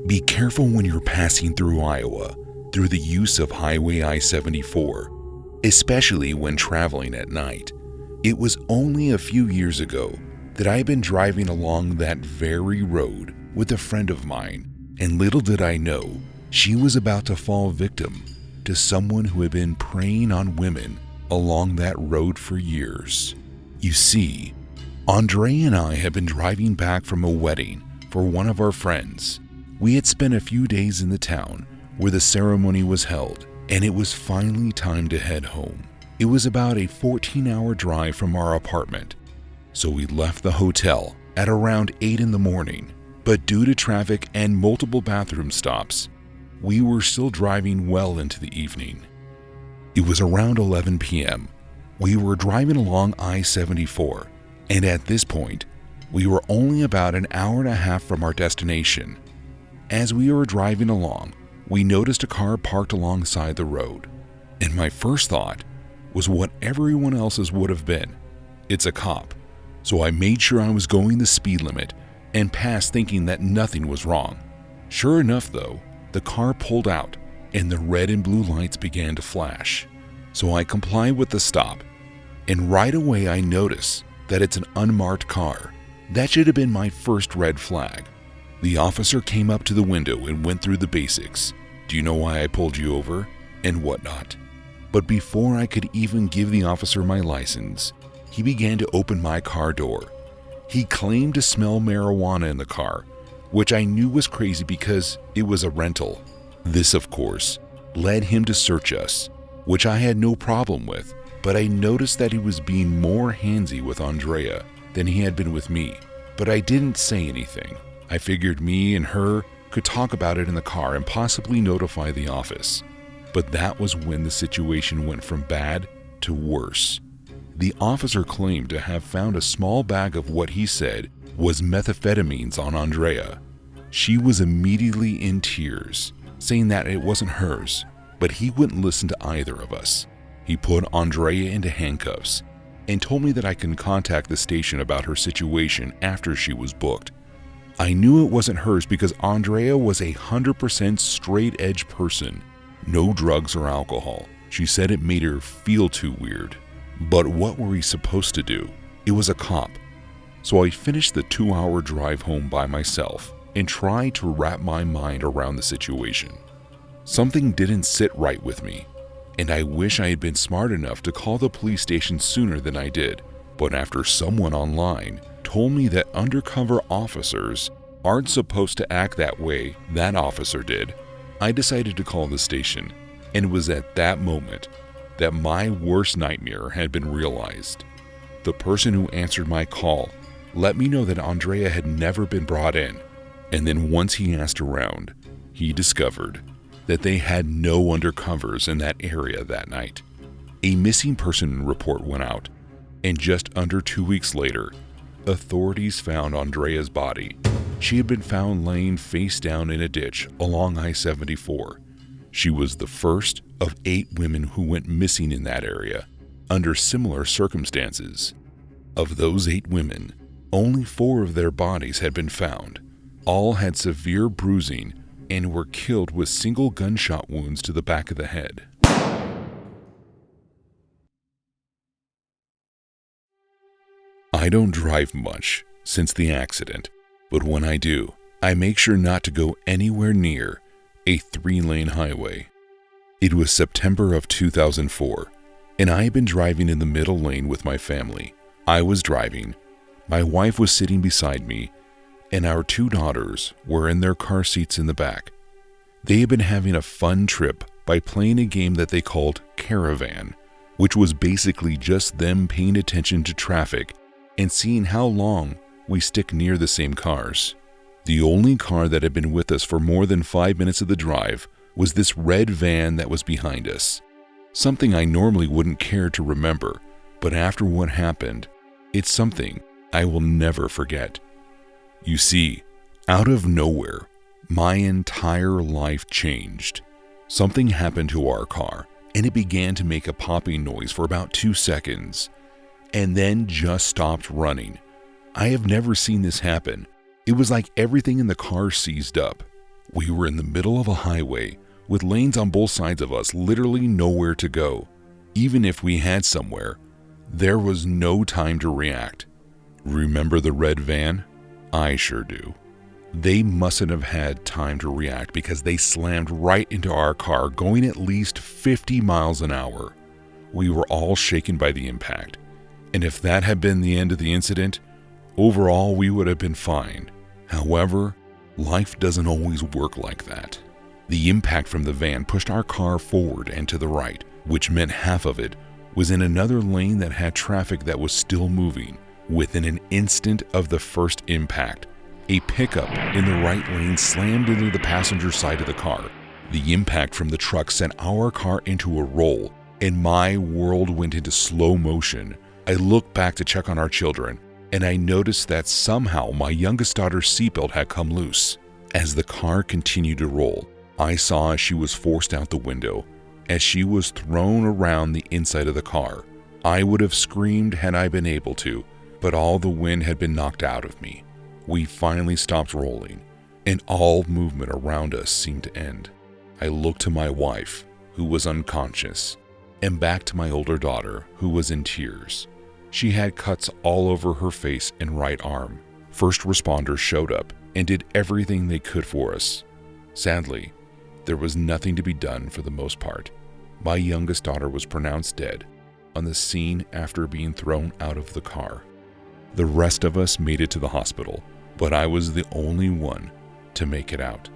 Be careful when you're passing through Iowa through the use of Highway I-74, especially when traveling at night. It was only a few years ago that I had been driving along that very road with a friend of mine, and little did I know she was about to fall victim to someone who had been preying on women along that road for years. You see, Andre and I had been driving back from a wedding for one of our friends. We had spent a few days in the town where the ceremony was held, and it was finally time to head home. It was about a 14-hour drive from our apartment, so we left the hotel at around 8 in the morning, but due to traffic and multiple bathroom stops, we were still driving well into the evening. It was around 11 p.m. We were driving along I-74, and at this point, we were only about an hour and a half from our destination. As we were driving along, we noticed a car parked alongside the road, and my first thought was what everyone else's would have been. It's a cop. So I made sure I was going the speed limit and passed thinking that nothing was wrong. Sure enough though, the car pulled out and the red and blue lights began to flash. So I complied with the stop, and right away I notice that it's an unmarked car. That should have been my first red flag. The officer came up to the window and went through the basics. Do you know why I pulled you over? And whatnot. But before I could even give the officer my license, he began to open my car door. He claimed to smell marijuana in the car, which I knew was crazy because it was a rental. This, of course, led him to search us, which I had no problem with, but I noticed that he was being more handsy with Andrea than he had been with me. But I didn't say anything. I figured me and her could talk about it in the car and possibly notify the office. But that was when the situation went from bad to worse. The officer claimed to have found a small bag of what he said was methamphetamines on Andrea. She was immediately in tears, saying that it wasn't hers, but he wouldn't listen to either of us. He put Andrea into handcuffs and told me that I can contact the station about her situation after she was booked. I knew it wasn't hers because Andrea was 100% straight-edge person. No drugs or alcohol. She said it made her feel too weird. But what were we supposed to do? It was a cop. So I finished the 2-hour drive home by myself and tried to wrap my mind around the situation. Something didn't sit right with me, and I wish I had been smart enough to call the police station sooner than I did. But after someone online told me that undercover officers aren't supposed to act that way that officer did, I decided to call the station, and it was at that moment that my worst nightmare had been realized. The person who answered my call let me know that Andrea had never been brought in, and then once he asked around, he discovered that they had no undercovers in that area that night. A missing person report went out, and just under 2 weeks later, authorities found Andrea's body. She had been found laying face down in a ditch along I-74. She was the first of 8 women who went missing in that area under similar circumstances. Of those 8 women, only 4 of their bodies had been found. All had severe bruising and were killed with single gunshot wounds to the back of the head. I don't drive much since the accident, but when I do, I make sure not to go anywhere near a 3-lane highway. It was September of 2004, and I had been driving in the middle lane with my family. I was driving, my wife was sitting beside me, and our 2 daughters were in their car seats in the back. They had been having a fun trip by playing a game that they called Caravan, which was basically just them paying attention to traffic and seeing how long we stick near the same cars. The only car that had been with us for more than 5 minutes of the drive was this red van that was behind us. Something I normally wouldn't care to remember, but after what happened, it's something I will never forget. You see, out of nowhere, my entire life changed. Something happened to our car, and it began to make a popping noise for about 2 seconds, and then just stopped running. I have never seen this happen. It was like everything in the car seized up. We were in the middle of a highway with lanes on both sides of us, literally nowhere to go. Even if we had somewhere, there was no time to react. Remember the red van? I sure do. They mustn't have had time to react because they slammed right into our car, going at least 50 miles an hour. We were all shaken by the impact, and if that had been the end of the incident, overall we would have been fine. However, life doesn't always work like that. The impact from the van pushed our car forward and to the right, which meant half of it was in another lane that had traffic that was still moving. Within an instant of the first impact, a pickup in the right lane slammed into the passenger side of the car. The impact from the truck sent our car into a roll, and my world went into slow motion. I looked back to check on our children, and I noticed that somehow my youngest daughter's seatbelt had come loose. As the car continued to roll, I saw she was forced out the window as she was thrown around the inside of the car. I would have screamed had I been able to, but all the wind had been knocked out of me. We finally stopped rolling, and all movement around us seemed to end. I looked to my wife, who was unconscious, and back to my older daughter, who was in tears. She had cuts all over her face and right arm. First responders showed up and did everything they could for us. Sadly, there was nothing to be done for the most part. My youngest daughter was pronounced dead on the scene after being thrown out of the car. The rest of us made it to the hospital, but I was the only one to make it out.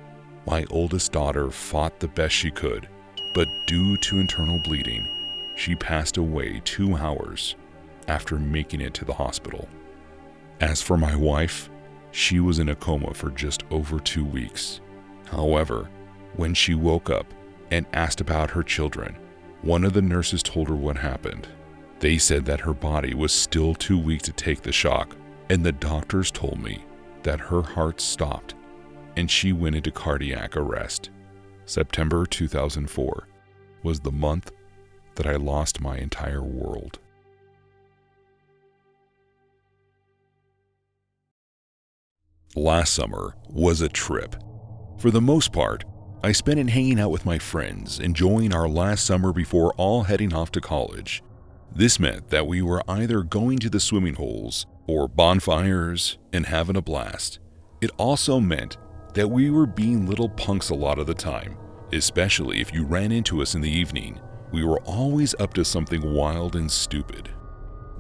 My oldest daughter fought the best she could, but due to internal bleeding, she passed away 2 hours after making it to the hospital. As for my wife, she was in a coma for just over 2 weeks. However, when she woke up and asked about her children, one of the nurses told her what happened. They said that her body was still too weak to take the shock, and the doctors told me that her heart stopped and she went into cardiac arrest. September 2004 was the month that I lost my entire world. Last summer was a trip. For the most part, I spent it hanging out with my friends, enjoying our last summer before all heading off to college. This meant that we were either going to the swimming holes or bonfires and having a blast. It also meant that we were being little punks a lot of the time, especially if you ran into us in the evening. We were always up to something wild and stupid.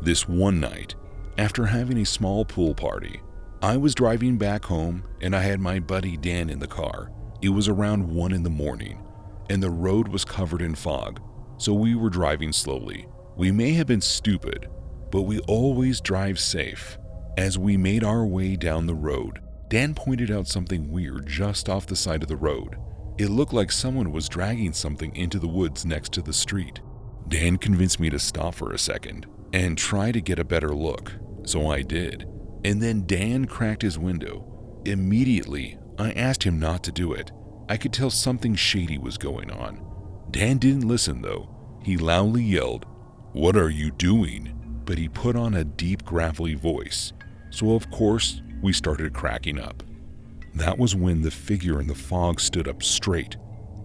This one night, after having a small pool party, I was driving back home and I had my buddy Dan in the car. It was around 1 a.m, and the road was covered in fog, so we were driving slowly. We may have been stupid, but we always drive safe. As we made our way down the road, Dan pointed out something weird just off the side of the road. It looked like someone was dragging something into the woods next to the street. Dan convinced me to stop for a second and try to get a better look, so I did. And then Dan cracked his window. Immediately, I asked him not to do it. I could tell something shady was going on. Dan didn't listen though. He loudly yelled, "What are you doing?" But he put on a deep, gravelly voice, so of course we started cracking up. That was when the figure in the fog stood up straight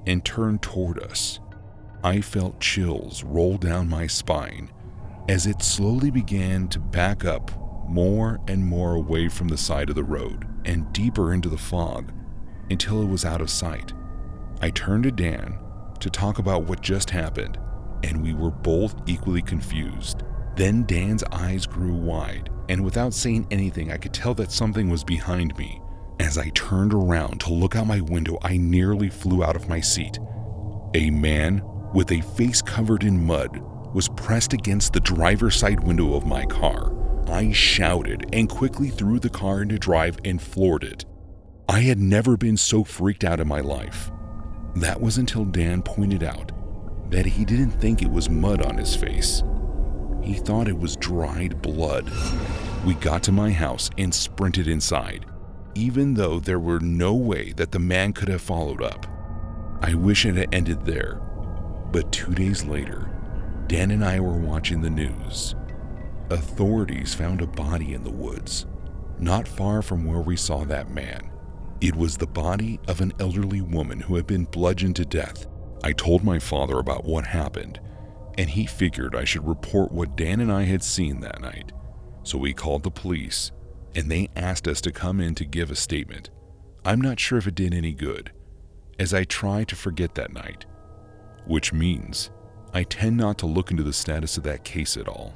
and turned toward us. I felt chills roll down my spine as it slowly began to back up more and more away from the side of the road and deeper into the fog until it was out of sight. I turned to Dan to talk about what just happened, and we were both equally confused. Then Dan's eyes grew wide, and without saying anything, I could tell that something was behind me. As I turned around to look out my window, I nearly flew out of my seat. A man with a face covered in mud was pressed against the driver's side window of my car. I shouted and quickly threw the car into drive and floored it. I had never been so freaked out in my life. That was until Dan pointed out that he didn't think it was mud on his face. He thought it was dried blood. We got to my house and sprinted inside, even though there were no way that the man could have followed up. I wish it had ended there, but 2 days later, Dan and I were watching the news. Authorities found a body in the woods, not far from where we saw that man. It was the body of an elderly woman who had been bludgeoned to death. I told my father about what happened, and he figured I should report what Dan and I had seen that night. So we called the police, and they asked us to come in to give a statement. I'm not sure if it did any good, as I tried to forget that night, which means I tend not to look into the status of that case at all.